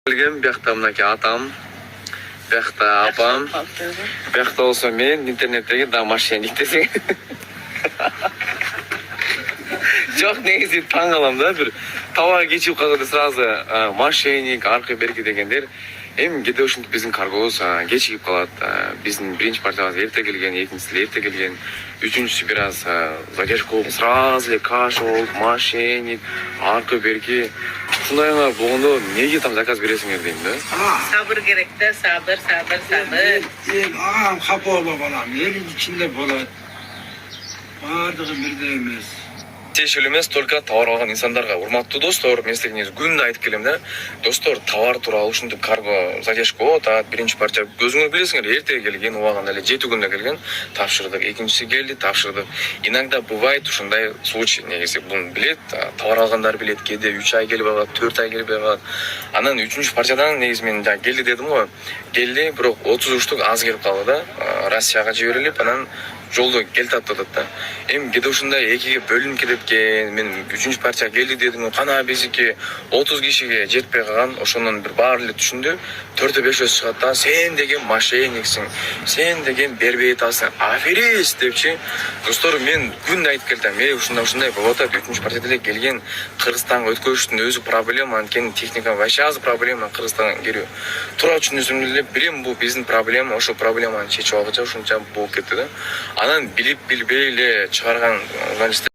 Bilgim, biyakta mınaki atam, biyakta apam, biyakta olsa men internetteki домашний desing. Жоқ, негізі таң қалам да, бір тауға кечіп қалғанда сразу мошенник, арқы бергі дегендер. Кете үшін біздің каргоз кечігіп қалады. Біздің бірінші партиямыз ерте келген, екіншісі ерте келген, үшіншісі біраз задержка болып, сразу каш болып, мошенник, арқы бергі. Шындайға болғанда неге там заказ бересіңдер деймін да? Sabır gerek de sabır. Ağam kapı olma balam, elin içinde болады. Бардығы бірде емес. Тиешелүү эмес только товар алган инсандарга. Урматтуу достор, мен силерге негизи күндө айтып келем да. Достор, товар тууралуу ушинтип карго задержка болот. Биринчи партия өзүңөр билесиңер, эрте келген, убагында эле 7 күндө келген, тапшырдык. Экинчиси келди, тапшырдык. Иногда бывает ушундай случай, негизи буну билет, товар алгандар билет, кээде 3 ай келип алат, 4 ай келип алат. Анан 3-үнчү партиядан негизи мен келди дедим го. Келди, бирок 33 штук аз келип калды да. Россияга жиберилип, анан жолду келтап атат да. Кете ушундай экиге бөлүнүп кетет экен. Мен 3-үнчү партия келди дедим, кана биздики 30 кишиге жетпей калган. Ошонун бир баары эле түшүндү. 4-5 чыгат да, сен деген мошенниксиң, сен деген бербей атасың, аферист депчи. Достор, мен күндө айтып келдим, ушундай болуп атат. 3-үнчү партия деле келген, Кыргызстанга өткөрүштүн өзү проблема, анткени техника вообще аз проблема Кыргызстанга келүү. Туура түшүнүсүм эле билем, бул биздин проблема, ошол проблеманы чечип алгыча ушунча болуп кетти да. Анан билип билбей эле чыгарган журналисттер